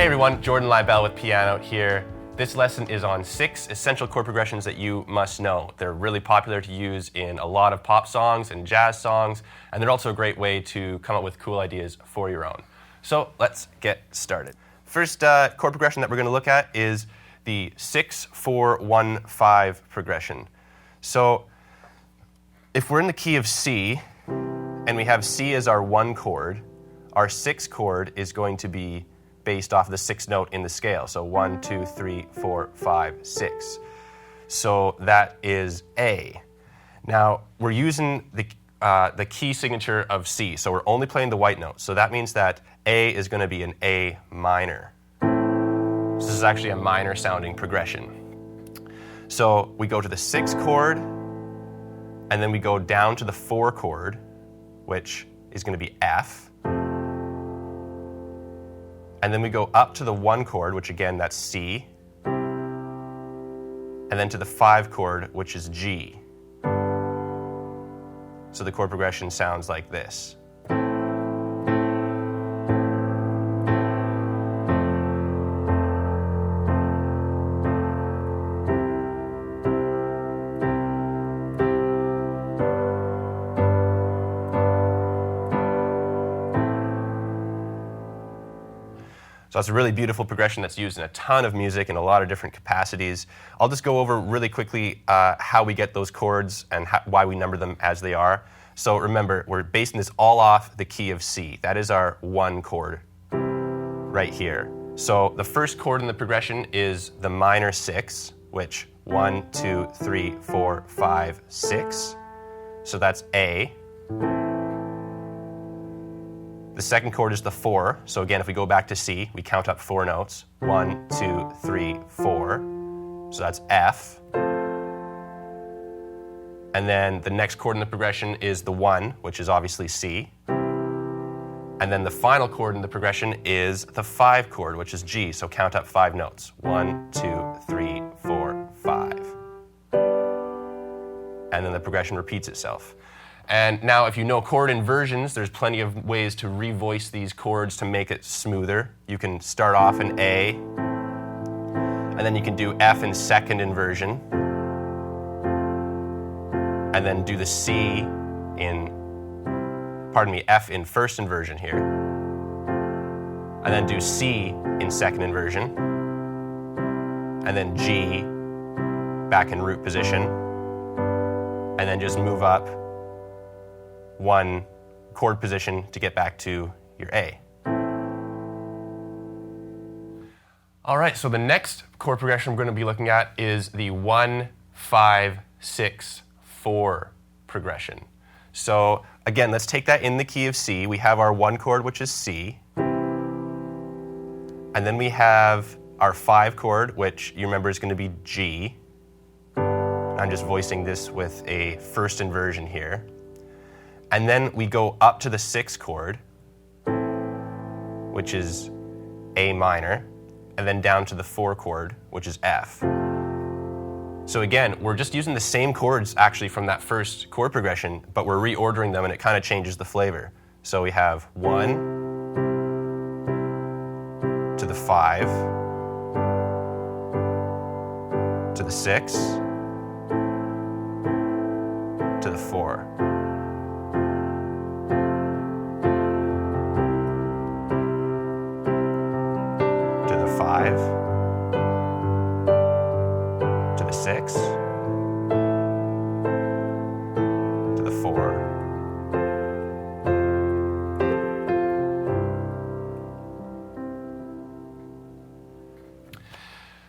Hey everyone, Jordan Leibel with Pianote here. This lesson is on 6 essential chord progressions that you must know. They're really popular to use in a lot of pop songs and jazz songs, and they're also a great way to come up with cool ideas for your own. So let's get started. First chord progression that we're going to look at is the 6-4-1-5 progression. So if we're in the key of C, and we have C as our 1 chord, our 6 chord is going to be based off the 6th note in the scale. So 1, 2, 3, 4, 5, 6. So that is A. Now, we're using the key signature of C, so we're only playing the white note. So that means that A is going to be an A minor. So this is actually a minor sounding progression. So we go to the 6th chord, and then we go down to the 4 chord, which is going to be F. And then we go up to the 1 chord, which again, that's C. And then to the 5 chord, which is G. So the chord progression sounds like this. So it's a really beautiful progression that's used in a ton of music in a lot of different capacities. I'll just go over really quickly how we get those chords and why we number them as they are. So remember, we're basing this all off the key of C. That is our 1 chord right here. So the first chord in the progression is the minor 6, which 1, 2, 3, 4, 5, 6. So that's A. The second chord is the 4. So again, if we go back to C, we count up 4 notes. 1, 2, 3, 4. So that's F. And then the next chord in the progression is the 1, which is obviously C. And then the final chord in the progression is the 5 chord, which is G. So count up 5 notes. 1, 2, 3, 4, 5. And then the progression repeats itself. And now if you know chord inversions, there's plenty of ways to revoice these chords to make it smoother. You can start off in A, and then you can do F in second inversion, and then do the C F in first inversion here, and then do C in second inversion, and then G back in root position, and then just move up 1 chord position to get back to your A. All right, so the next chord progression we're going to be looking at is the 1, 5, 6, 4 progression. So again, let's take that in the key of C. We have our 1 chord, which is C. And then we have our 5 chord, which you remember is going to be G. I'm just voicing this with a first inversion here. And then we go up to the 6th chord, which is A minor, and then down to the 4 chord, which is F. So again, we're just using the same chords actually from that first chord progression, but we're reordering them and it kind of changes the flavor. So we have 1 to the 5, to the 6, to the 4. To the 5, to the 6, to the 4.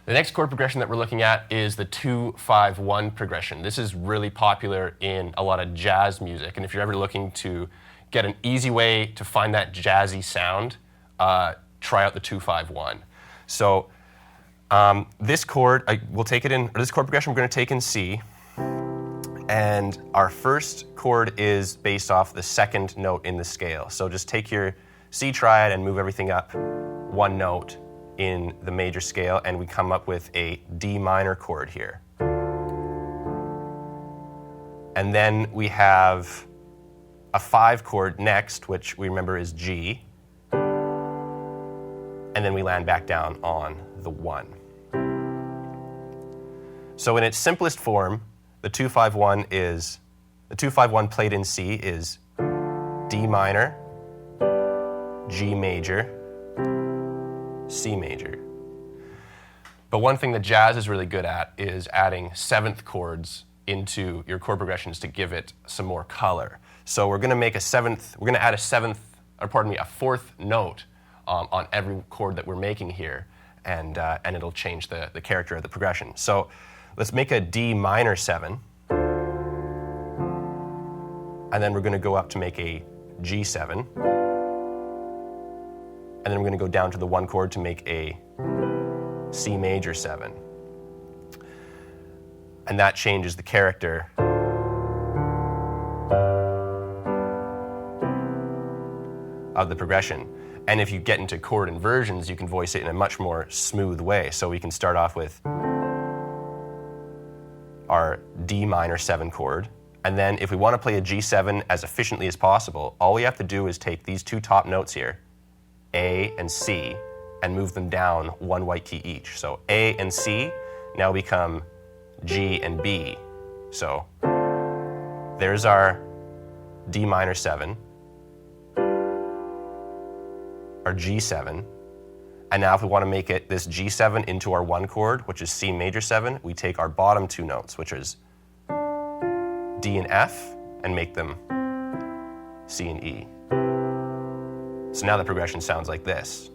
The next chord progression that we're looking at is the 2-5-1 progression. This is really popular in a lot of jazz music, and if you're ever looking to get an easy way to find that jazzy sound, try out the 2-5-1. So this chord, this chord progression we're going to take in C, and our first chord is based off the 2nd note in the scale. So just take your C triad and move everything up 1 note in the major scale, and we come up with a D minor chord here. And then we have a 5 chord next, which we remember is G. and then we land back down on the 1. So in its simplest form, the 2-5-1 played in C is D minor, G major, C major. But one thing that jazz is really good at is adding 7th chords into your chord progressions to give it some more color. So we're going to make a 4th note on every chord that we're making here, and it'll change the character of the progression. So let's make a D minor 7, and then we're going to go up to make a G7, and then we're going to go down to the 1 chord to make a C major 7. And that changes the character of the progression. And if you get into chord inversions, you can voice it in a much more smooth way. So we can start off with our D minor 7 chord, and then if we want to play a G7 as efficiently as possible, all we have to do is take these 2 top notes here, A and C, and move them down 1 white key each. So A and C now become G and B. So there's our D minor 7, our G7, and now if we want to make it this G7 into our 1 chord, which is C major 7, we take our bottom 2 notes, which is D and F, and make them C and E. So now the progression sounds like this.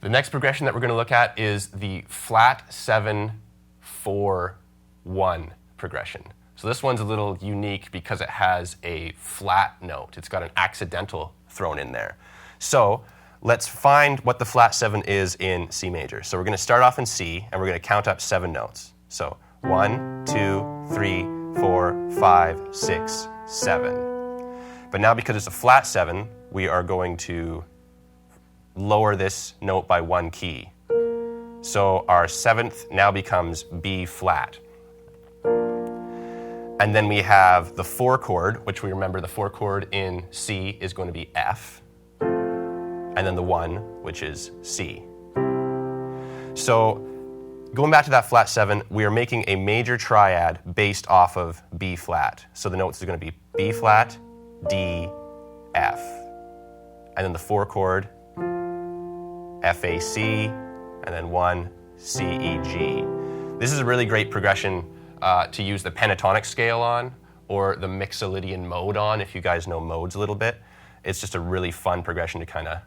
The next progression that we're going to look at is the flat 7, 4, 1 progression. So this one's a little unique because it has a flat note. It's got an accidental thrown in there. So let's find what the flat 7 is in C major. So we're going to start off in C, and we're going to count up 7 notes. So 1, 2, 3, 4, 5, 6, 7. But now because it's a flat 7, we are going to lower this note by 1 key. So our 7th now becomes B flat. And then we have the 4 chord, which we remember the 4 chord in C is going to be F. And then the 1, which is C. So going back to that flat 7, we are making a major triad based off of B flat. So the notes are going to be B flat, D, F. And then the 4 chord, F, A, C, and then 1, C, E, G. This is a really great progression to use the pentatonic scale on, or the Mixolydian mode on, if you guys know modes a little bit. It's just a really fun progression to kind of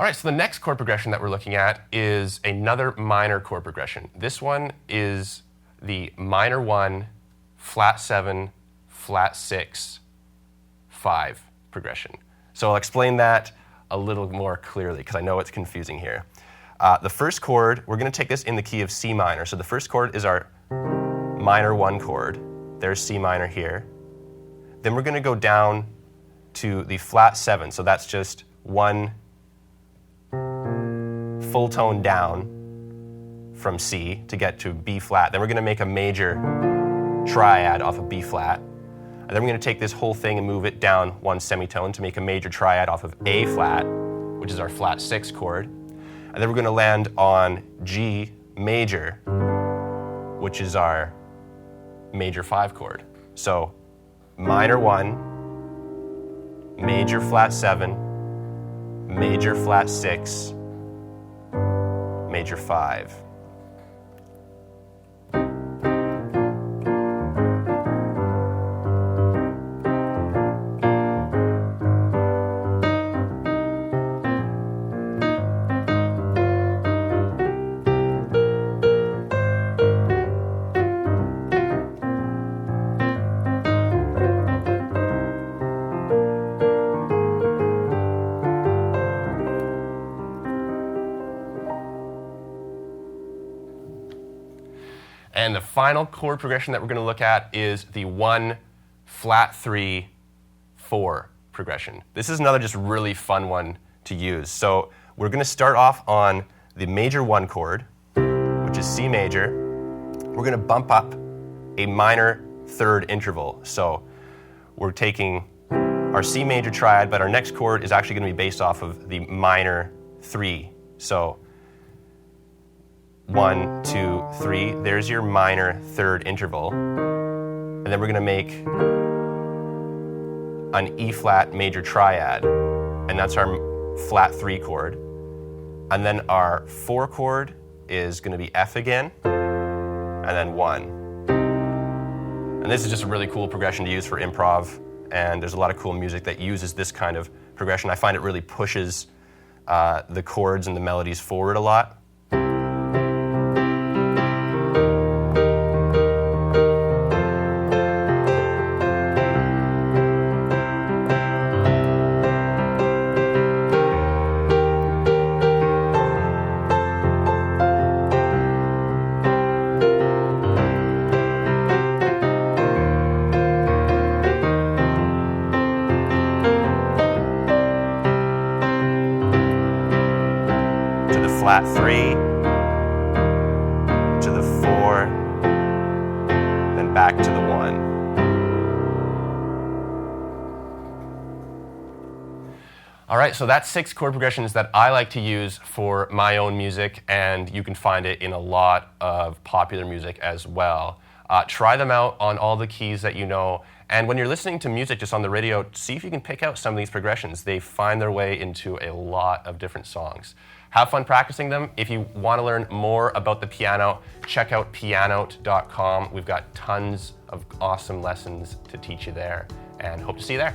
All right, so the next chord progression that we're looking at is another minor chord progression. This one is the minor 1, flat 7, flat 6, 5 progression. So I'll explain that a little more clearly because I know it's confusing here. The first chord, we're going to take this in the key of C minor. So the first chord is our minor 1 chord. There's C minor here. Then we're going to go down to the flat 7. So that's just 1 full tone down from C to get to B flat. Then we're going to make a major triad off of B flat. And then we're going to take this whole thing and move it down 1 semitone to make a major triad off of A flat, which is our flat 6 chord. And then we're going to land on G major, which is our major 5 chord. So minor 1, major flat 7, major flat 6, major 5. And the final chord progression that we're going to look at is the 1 flat 3 4 progression. This is another just really fun one to use. So we're going to start off on the major 1 chord, which is C major. We're going to bump up a minor 3rd interval. So we're taking our C major triad, but our next chord is actually going to be based off of the minor 3. So 1, 2, 3, there's your minor 3rd interval. And then we're going to make an E flat major triad, and that's our flat 3 chord. And then our 4 chord is going to be F again, and then 1. And this is just a really cool progression to use for improv, and there's a lot of cool music that uses this kind of progression. I find it really pushes the chords and the melodies forward a lot. Flat 3 to the 4, then back to the 1. All right, so that's 6 chord progressions that I like to use for my own music, and you can find it in a lot of popular music as well. Try them out on all the keys that you know, and when you're listening to music just on the radio, see if you can pick out some of these progressions. They find their way into a lot of different songs. Have fun practicing them. If you want to learn more about the piano, check out pianote.com. We've got tons of awesome lessons to teach you there, and hope to see you there.